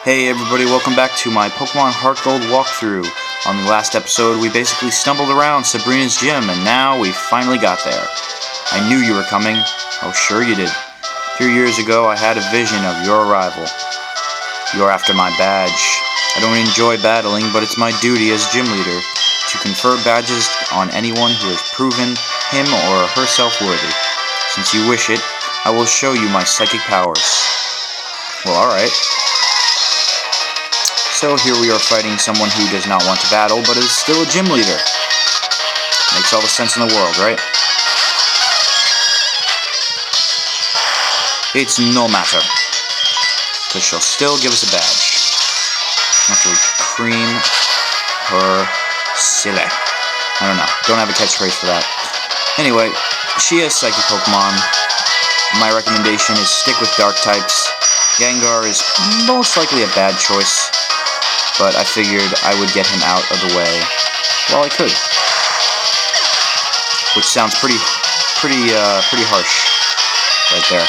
Hey everybody, welcome back to my Pokemon Heart Gold walkthrough. On the last episode, we basically stumbled around Sabrina's gym, and now we finally got there. I knew you were coming. Oh, sure you did. 2 years ago, I had a vision of your arrival. You're after my badge. I don't enjoy battling, but it's my duty as gym leader to confer badges on anyone who has proven him or herself worthy. Since you wish it, I will show you my psychic powers. Well, alright. So here we are fighting someone who does not want to battle, but is still a gym leader. Makes all the sense in the world, right? It's no matter, because she'll still give us a badge. After we cream her silly. I don't know. Don't have a catchphrase for that. Anyway, she has Psychic Pokemon. My recommendation is stick with Dark types. Gengar is most likely a bad choice, but I figured I would get him out of the way while I could. Which sounds pretty harsh right there.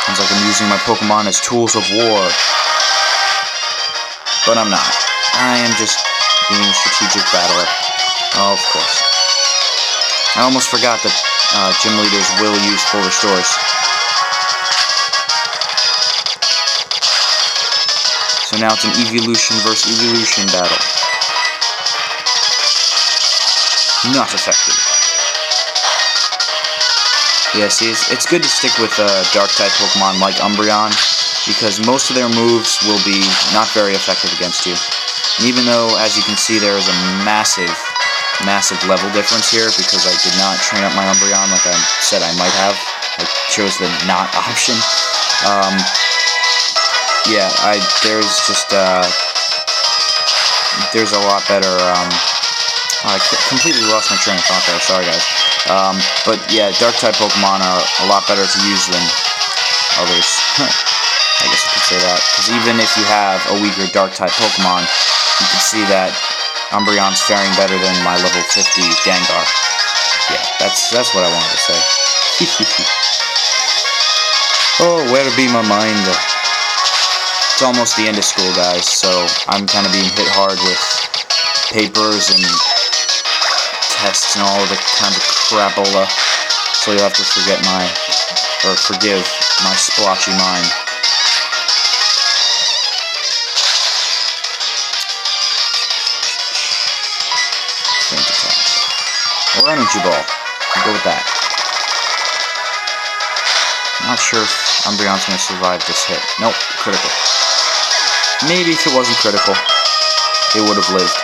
Sounds like I'm using my Pokemon as tools of war. But I'm not. I am just being a strategic battler. Oh, of course. I almost forgot that gym leaders will use full restores. So now it's an evolution versus evolution battle. Not effective. Yeah, see, it's good to stick with Dark-type Pokemon like Umbreon, because most of their moves will be not very effective against you. And even though, as you can see, there is a massive level difference here, because I did not train up my Umbreon like I said I might have. I chose the not option. Yeah, there's a lot better, I completely lost my train of thought there, sorry guys. But yeah, Dark-type Pokemon are a lot better to use than others. I guess you could say that, because even if you have a weaker Dark-type Pokemon, you can see that Umbreon's faring better than my level 50 Gengar. Yeah, that's what I wanted to say. Oh, where be my mind? It's almost the end of school, guys, so I'm kind of being hit hard with papers and tests and all of the kind of crapola, so you'll have to forgive my splotchy mind. Faint attack. Or energy ball. I'll go with that. I'm not sure if Umbreon's going to survive this hit. Nope, critical. Maybe if it wasn't critical, it would have lived.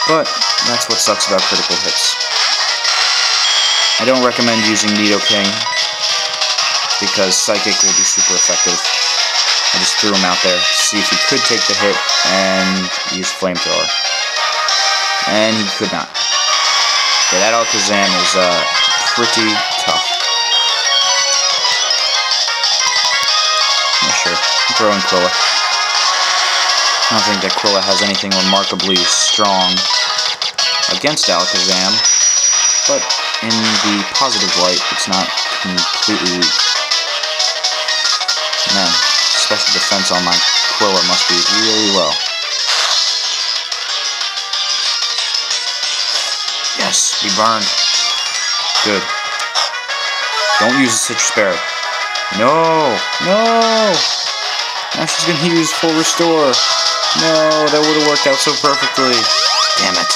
But that's what sucks about critical hits. I don't recommend using Nidoking, because Psychic will be super effective. I just threw him out there to see if he could take the hit and use Flamethrower. And he could not. Yeah, that Alakazam is pretty tough. Yeah, sure. I'm throwing Quilla. I don't think that Quilla has anything remarkably strong against Alakazam, but in the positive light, it's not completely weak. Man, special defense on my Quilla must be really low. Yes, be burned. Good. Don't use the Citrus Berry. No! No! Now she's gonna use full restore. No, that would have worked out so perfectly. Damn it.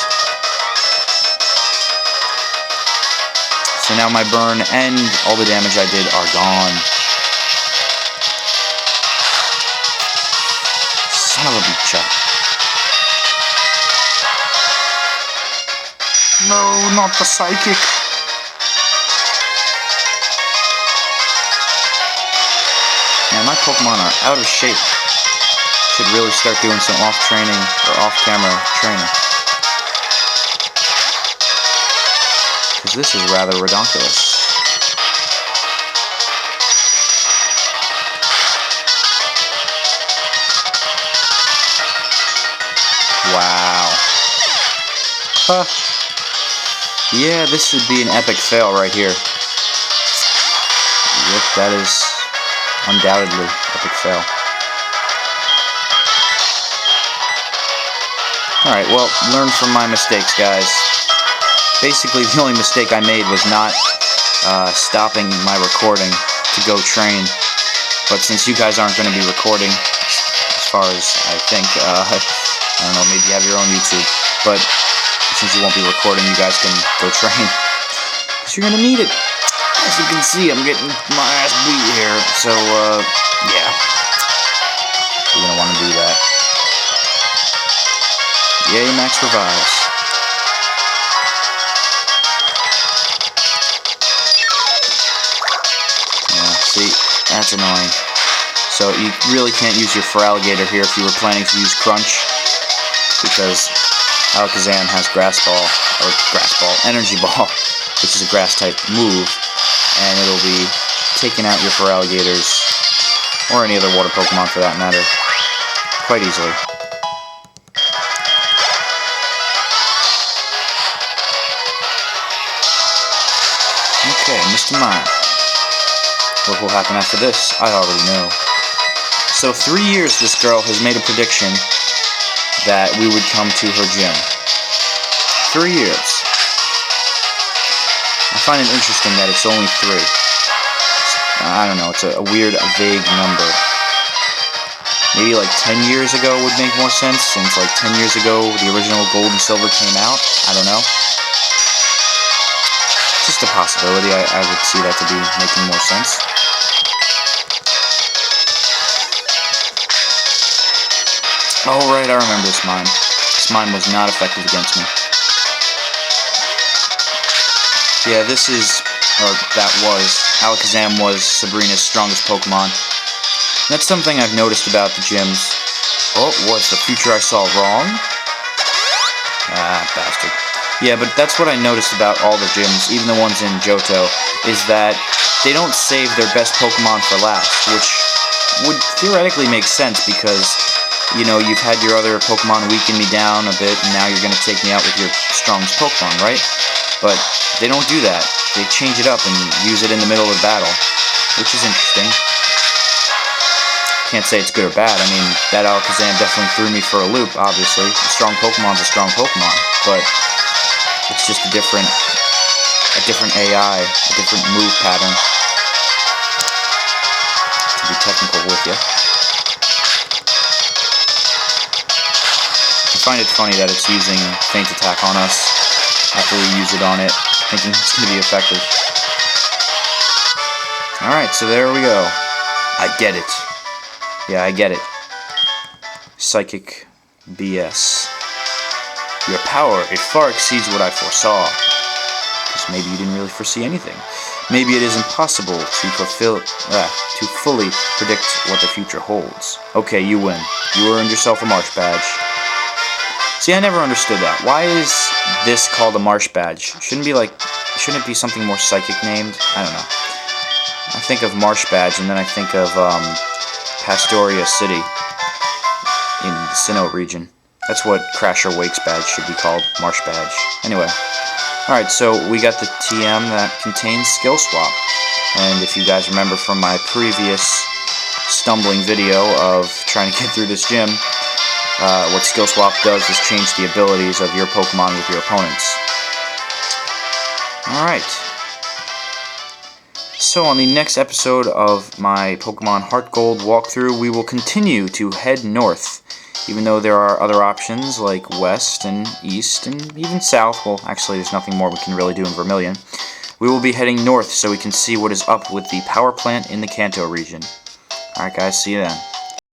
So now my burn and all the damage I did are gone. Son of a bitch. No, not the Psychic. Man, my Pokemon are out of shape. Should really start doing some off-training or off-camera training. Because this is rather redonkulous. Wow. Huh. Yeah, this would be an epic fail right here. Yep, that is undoubtedly epic fail. Alright, well, learn from my mistakes, guys. Basically, the only mistake I made was not stopping my recording to go train. But since you guys aren't going to be recording, as far as I think, I don't know, maybe you have your own YouTube. But since you won't be recording, you guys can go train. Because you're going to need it. As you can see, I'm getting my ass beat here. So, yeah. You're going to want to do that. Yay, Max revives. Yeah, see, that's annoying. So you really can't use your Feraligatr here if you were planning to use Crunch, because Alakazam has Energy Ball, which is a grass type move, and it'll be taking out your Feraligatrs, or any other water Pokemon for that matter, quite easily. Okay, Mr. Mime. What will happen after this? I already know. So 3 years this girl has made a prediction that we would come to her gym. 3 years. I find it interesting that it's only 3. I don't know, it's a weird, vague number. Maybe like 10 years ago would make more sense, since like 10 years ago the original Gold and Silver came out. I don't know. Just a possibility. I would see that to be making more sense. Oh right, I remember this mime. This mime was not effective against me. Yeah, this is, or that was, Alakazam was Sabrina's strongest Pokemon. That's something I've noticed about the gyms. Oh, was the future I saw wrong? Ah, bastard. Yeah, but that's what I noticed about all the gyms, even the ones in Johto, is that they don't save their best Pokemon for last, which would theoretically make sense because, you know, you've had your other Pokemon weaken me down a bit, and now you're going to take me out with your strongest Pokemon, right? But they don't do that. They change it up and use it in the middle of the battle, which is interesting. Can't say it's good or bad. I mean, that Alakazam definitely threw me for a loop, obviously. A strong Pokemon's a strong Pokemon, but it's just a different AI, a different move pattern. To be technical with you. I find it funny that it's using Feint Attack on us after we use it on it, thinking it's going to be effective. Alright, so there we go. I get it. Yeah, I get it. Psychic BS. Your power, it far exceeds what I foresaw. Because maybe you didn't really foresee anything. Maybe it is impossible to fully predict what the future holds. Okay, you win. You earned yourself a Marsh Badge. See, I never understood that. Why is this called a Marsh Badge? Shouldn't it be something more psychic named? I don't know. I think of Marsh Badge, and then I think of Pastoria City in the Sinnoh region. That's what Crasher Wake's badge should be called, Marsh Badge. Anyway, alright, so we got the TM that contains Skill Swap. And if you guys remember from my previous stumbling video of trying to get through this gym, what Skill Swap does is change the abilities of your Pokemon with your opponents. Alright. So on the next episode of my Pokemon Heart Gold walkthrough, we will continue to head north. Even though there are other options like west and east and even south. Well, actually there's nothing more we can really do in Vermilion. We will be heading north so we can see what is up with the power plant in the Kanto region. Alright guys, see you then.